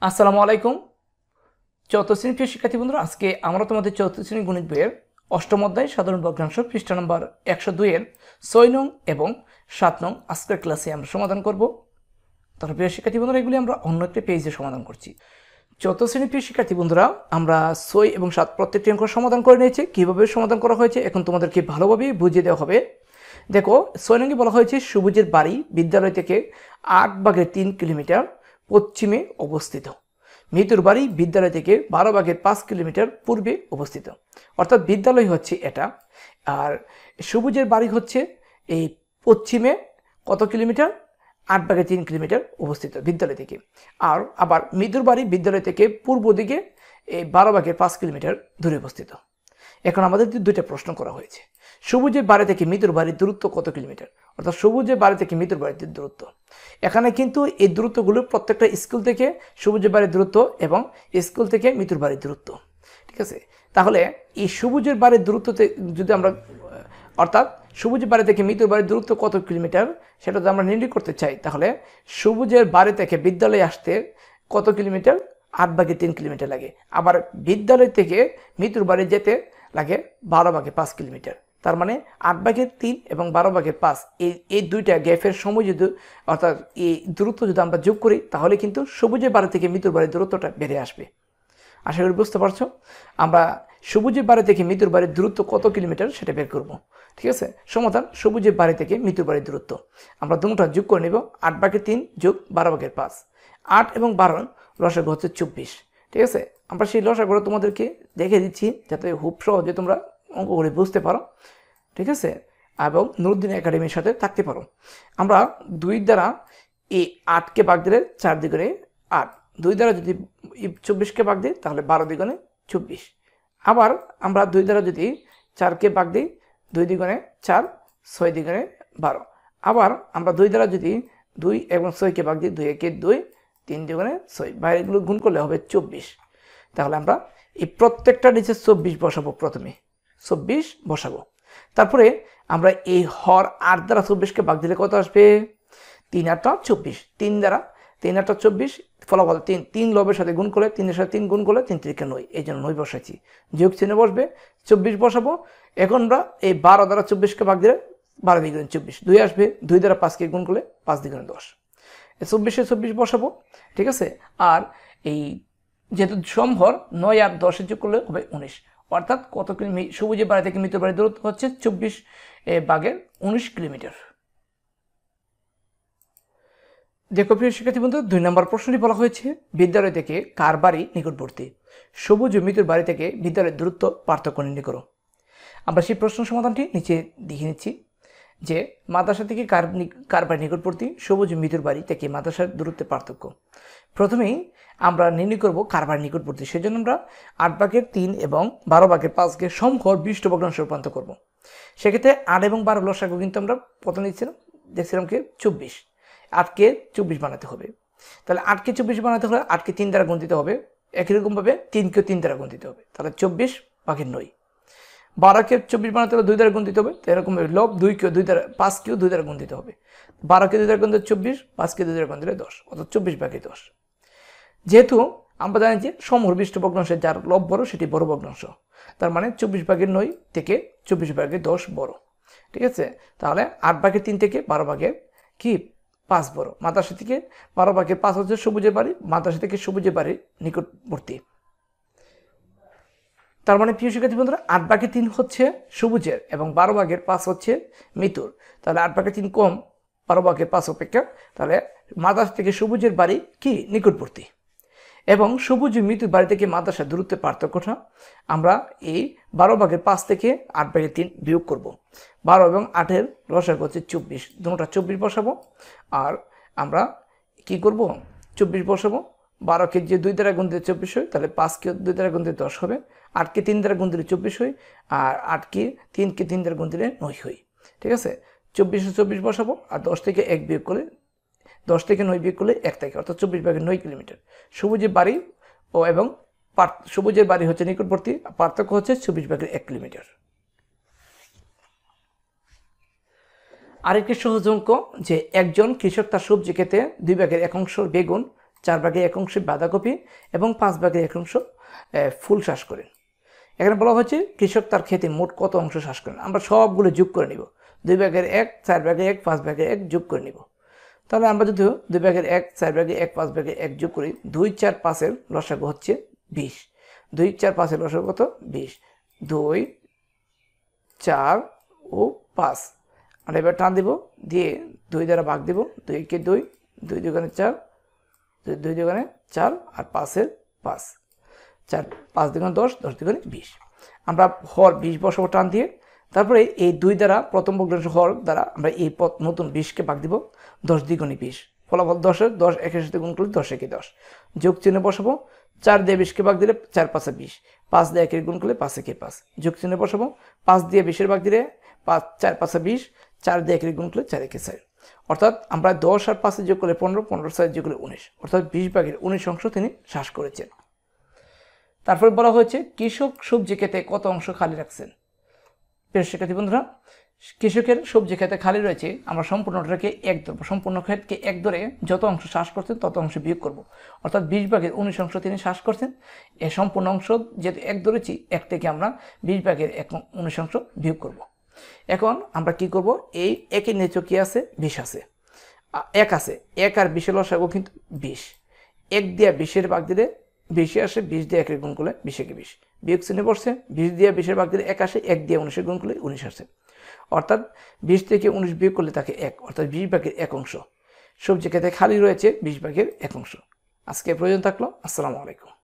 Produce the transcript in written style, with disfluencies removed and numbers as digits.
আসসালামু আলাইকুম। চতুর্থ শ্রেণীর প্রিয় শিক্ষার্থী বন্ধুরা, আজকে আমরা তোমাদের চতুর্থ শ্রেণী গণিত বইয়ের অষ্টম অধ্যায় সাধারণ ভগ্নাংশ পৃষ্ঠা নম্বর 102 এর 6 নং এবং 7 নং আজকের ক্লাসে আমরা সমাধান করব। তাহলে প্রিয় শিক্ষার্থী বন্ধুরা, এগুলি আমরা অন্য একটা পেজে সমাধান করছি। চতুর্থ শ্রেণীর প্রিয় শিক্ষার্থী বন্ধুরা, আমরা 6 এবং 7 প্রত্যেকটি অঙ্ক সমাধান করে নিয়েছি। কীভাবে সমাধান করা হয়েছে এখন তোমাদেরকে ভালোভাবে বুঝিয়ে দেওয়া হবে। দেখো, 6 নঙ্গে বলা হয়েছে সবুজের বাড়ি বিদ্যালয় থেকে 8/3 কিলোমিটার পশ্চিমে অবস্থিত। মিতুর বাড়ি বিদ্যালয় থেকে 12/5 কিলোমিটার পূর্বে অবস্থিত। অর্থাৎ বিদ্যালয় হচ্ছে এটা, আর সবুজের বাড়ি হচ্ছে এই পশ্চিমে কত কিলোমিটার, 8/3 কিলোমিটার অবস্থিত বিদ্যালয় থেকে। আর আবার মিতুর বাড়ি বিদ্যালয় থেকে পূর্ব দিকে এই 12/5 কিলোমিটার দূরে অবস্থিত। এখন আমাদের দুইটা প্রশ্ন করা হয়েছে। সবুজের বাড়ি থেকে মিতুর বাড়ির দূরত্ব কত কিলোমিটার, অর্থাৎ সবুজের বাড়ি থেকে মিতুর বাড়ির দূরত্ব। এখানে কিন্তু এই দূরত্বগুলো প্রত্যেকটা স্কুল থেকে সবুজের বাড়ির দূরত্ব এবং স্কুল থেকে মিতুর বাড়ির দূরত্ব, ঠিক আছে। তাহলে এই সবুজের বাড়ির দূরত্বতে যদি আমরা, অর্থাৎ সবুজের বাড়ি থেকে মিতুর বাড়ির দূরত্ব কত কিলোমিটার সেটা যদি আমরা নির্ণয় করতে চাই, তাহলে সবুজের বাড়ি থেকে বিদ্যালয়ে আসতে কত কিলোমিটার, 8/3 কিলোমিটার লাগে। আবার বিদ্যালয় থেকে মিতুর বাড়ি যেতে লাগে 12/5 কিলোমিটার। তার মানে 8/3 এবং 12/5 এই দুইটা গ্যাপের সময় যদি, অর্থাৎ এই দূরত্ব যদি আমরা যোগ করি, তাহলে কিন্তু সবুজের বাড়ি থেকে মিতুর বাড়ির দূরত্বটা বেড়ে আসবে। আশা করি বুঝতে পারছো। আমরা সবুজের বাড়ি থেকে মিতুর বাড়ির দূরত্ব কত কিলোমিটার সেটা বের করব, ঠিক আছে। সমাধান: সবুজের বাড়ি থেকে মিতুর বাড়ির দূরত্ব আমরা দুটোটা যোগ করে নেব। 8/3 যোগ 12/5, 8 এবং 12 লসাগু হচ্ছে 24, ঠিক আছে। আমরা সেই লসাগুলো তোমাদেরকে দেখে দিচ্ছি যাতে খুব সহজে তোমরা অঙ্কগুলি বুঝতে পারো, ঠিক আছে, এবং নুরুদ্দিন একাডেমির সাথে থাকতে পারো। আমরা 2 দ্বারা এই 8কে ভাগ দিলে 4 দ্বিগুণে 8, 2 দ্বারা যদি 24কে ভাগ দিই তাহলে 12 দ্বিগুণে 24। আবার আমরা 2 দ্বারা যদি 4কে ভাগ দিই, 2 দ্বিগুণে 4, 6 দ্বিগুণে 12। আবার আমরা 2 দ্বারা যদি 2 এবং 6কে ভাগ দিই, 2 একে 2, 3 দ্বিগুণে 6, বাইরেগুলো গুণ করলে হবে 24। তাহলে আমরা এই প্রত্যেকটা নিচে 24 বসাবো, প্রথমে 24 বসাবো। তারপরে আমরা এই হর 8 দ্বারা 24কে ভাগ দিলে কত আসবে, 3 8 24, 3 দ্বারা 3 8 24, ফলাফল 3, 3 লবের সাথে গুণ করলে 3 এর সাথে 3 গুণ করলে 3 3 9, এই জন্য 9 বসাইছি। যোগ চিহ্ন বসবে, 24 বসাবো। এখন আমরা এই 12 দ্বারা 24কে ভাগ দিলে 12 দ্বিগুণে 24, 2 আসবে। 2 দ্বারা 5কে গুণ করলে 5 দ্বিগুণে 10, 24 24 বসাবো, ঠিক আছে। আর এই যেহেতু সম্ভর 9 আর 10 যোগ করলে হবে 19, অর্থাৎ কত কিলোমিটার সবুজের বাড়ি থেকে মিতুর বাড়ির দূরত্ব হচ্ছে 24/19 কিলোমিটার। দেখো প্রিয় শিক্ষার্থী বন্ধু, 2 নম্বর প্রশ্নটি বলা হয়েছে বিদ্যালয় থেকে কার বাড়ি নিকটবর্তী, সবুজ ও মিতুর বাড়ি থেকে বিদ্যালয়ের দূরত্ব পার্থক্য নির্ণয় করো। আমরা সেই প্রশ্ন সমাধানটি নিচে দেখে নিচ্ছি যে মাদ্রাসা থেকে কার বাড়ি নিকটবর্তী, সবুজ ও মিতুর বাড়ি থেকে মাদ্রাসার দূরত্বের পার্থক্য। প্রথমেই আমরা নির্ণয় করব কার বাড়ি নিকটবর্তী। সেজন্য আমরা 8/3 এবং 12/5কে সমঘর বিশিষ্ট ভগ্নাংশে রূপান্তর করব। সেক্ষেত্রে 8 এবং 12 লসাগু কিন্তু আমরা প্রথমে দেখছিলাম কি 24, 8কে 24 বানাতে হবে। তাহলে 8কে 24 বানাতে হলে 8কে 3 দ্বারা গুণ দিতে হবে, একই রকমভাবে 3কেও 3 দ্বারা গুণ দিতে হবে, তাহলে 24/9। 12কে 24 বানাতে হলে 2 দ্বারা গুণ দিতে হবে, তো এরকম লব 2কেও 2 দ্বারা, 5কেও 2 দ্বারা গুণ দিতে হবে। 12কে 2 দ্বারা গুণ দিলে 24, 5কে 2 দ্বারা গুণ দিলে 10, অর্থাৎ 24/10। যেহেতু আমরা জানি যে সমঘর বিশিষ্ট ভগ্নাংশের যার লব বড় সেটি বড় ভগ্নাংশ, তার মানে 24/9 থেকে 24/10 বড়, ঠিক আছে। তাহলে 8/3 থেকে 12/5 বড়। মাদ্রাসা থেকে 12/5 হচ্ছে সবুজের বাড়ি, মাদ্রাসা থেকে সবুজের বাড়ির নিকটবর্তী। তার মানে প্রিয় শিক্ষার্থী বন্ধুরা, 8/3 হচ্ছে সবুজের এবং 12/5 হচ্ছে মিতুর। তাহলে 8/3 কম 12/5 অপেক্ষা, তাহলে মাদ্রাসা থেকে সবুজের বাড়ি কি নিকটবর্তী। এবং সবুজ ও মিতুর বাড়ি থেকে মাদ্রাসার দূরত্বের পার্থক্যটা আমরা এই 12/5 থেকে 8/3 বিয়োগ করব। 12 এবং 8-এর লসাগু হচ্ছে 24, দুটোটা 24 বসাবো। আর আমরা কি করব, 24 বসাবো। 12কে যে 2 দ্বারা গুণ দিলে 24 হয়, তাহলে 5কে 2 দ্বারা গুণ দিলে 10 হবে। 8কে 3 দ্বারা গুণ দিলে 24 হয়, আর 8কে 3কে 3 দ্বারা গুণ দিলে 9 হয়, ঠিক আছে। 24 বসাবো, আর 10 থেকে 1 বিয়োগ করলে, 10 থেকে 9 বিয়োগ করলে 1 থাকে, অর্থাৎ 24/9 কিলোমিটার। সবুজের বাড়ি ও এবং সবুজের বাড়ি হচ্ছে নিকটবর্তী, পার্থক্য হচ্ছে 24/1 কিলোমিটার। আরেকটি সহজ অঙ্ক যে একজন কৃষক তার সবজি খেতে 2/1 অংশ বেগুন 4/1 অংশে বাঁধাকপি এবং 5/1 ফুল চাষ করেন। এখানে বলা হচ্ছে কৃষক তার ক্ষেতে মোট কত অংশ চাষ করেন। আমরা সবগুলো যোগ করে নিব, 2/1, 4/1, 5/1 যোগ করে নিব। তাহলে আমরা যদি 2/1, 4/1, 5/1 যোগ করি, 2, 4, 5-এর লসাগু হচ্ছে 20। 2, 4, 5-এর লসাগু কত? 20। 2, 4 ও 5। আমরা এবার টান দিব, দিয়ে 2 দ্বারা ভাগ দিব। 2-কে 2, 2 দুগুণে 4, 2 দুগুণে 4 আর 5-এর 5। 4, 5 দুগুণে 10, 10 দুগুণে 20। আমরা হর 20 বসাবো টান দিয়ে। তারপরে এই 2 দ্বারা প্রথম ভগ্নাংশ হর দ্বারা আমরা এই পদ নতুন 20-কে ভাগ দিব। 10 দ্বিগুণে 20, ফলাফল 10-এর 10 1-এর সাথে গুণ করলে 10-1 10। যোগ চিহ্ন বসাবো, 4 দিয়ে 20-কে ভাগ দিলে 4 5 20, 5 দিয়ে 1-এর গুণ করলে 5 1 5। যোগ চিহ্ন বসাবো, 5 দিয়ে 20-এর ভাগ দিলে 4 5 20, 4 দিয়ে 1-এর গুণ করলে 4 1 4। অর্থাৎ আমরা 10 আর 5 যোগ করলে 15, 15 4 যোগ করলে 19, অর্থাৎ 20/19 অংশ তিনি চাষ করেছেন। তারপর বলা হয়েছে কৃষক সবজি ক্ষেতে কত অংশ খালি রাখছেন। প্রিয় শিক্ষার্থী বন্ধুরা, কৃষকের সবজি ক্ষেতে খালি রয়েছে, আমরা সম্পূর্ণটাকে 1 ধরবো। সম্পূর্ণ ক্ষেতকে 1 ধরে যত অংশ চাষ করছেন তত অংশ বিয়োগ করব। অর্থাৎ 20/19 অংশ তিনি চাষ করছেন। এই সম্পূর্ণ অংশ যেহেতু 1 ধরেছি, 1 থেকে আমরা 20/19 অংশ বিয়োগ করব। এখন আমরা কি করব, এই 1-এর নিচে কি আছে? 20 আছে, 1 আছে। 1 আর 20-এর লসাগু কিন্তু 20। 1 দিয়ে 20-এর ভাগ দিলে 20 আসে, 20 দিয়ে 1-এর গুণ করলে 20 1 20। বিয়োগ চিহ্ন পড়ছে, 20 দিয়ে 20-এর ভাগ দিলে 1 আসে, 1 দিয়ে 19-এর গুণ করলে 19 আসে। অর্থাৎ 20 থেকে 19 বিয়োগ করলে থাকে 1, অর্থাৎ 20/1 অংশ সবজি ক্ষেতে খালি রয়েছে। 20/1 অংশ। আজকে প্রয়োজন থাকলো। আসসালামু আলাইকুম।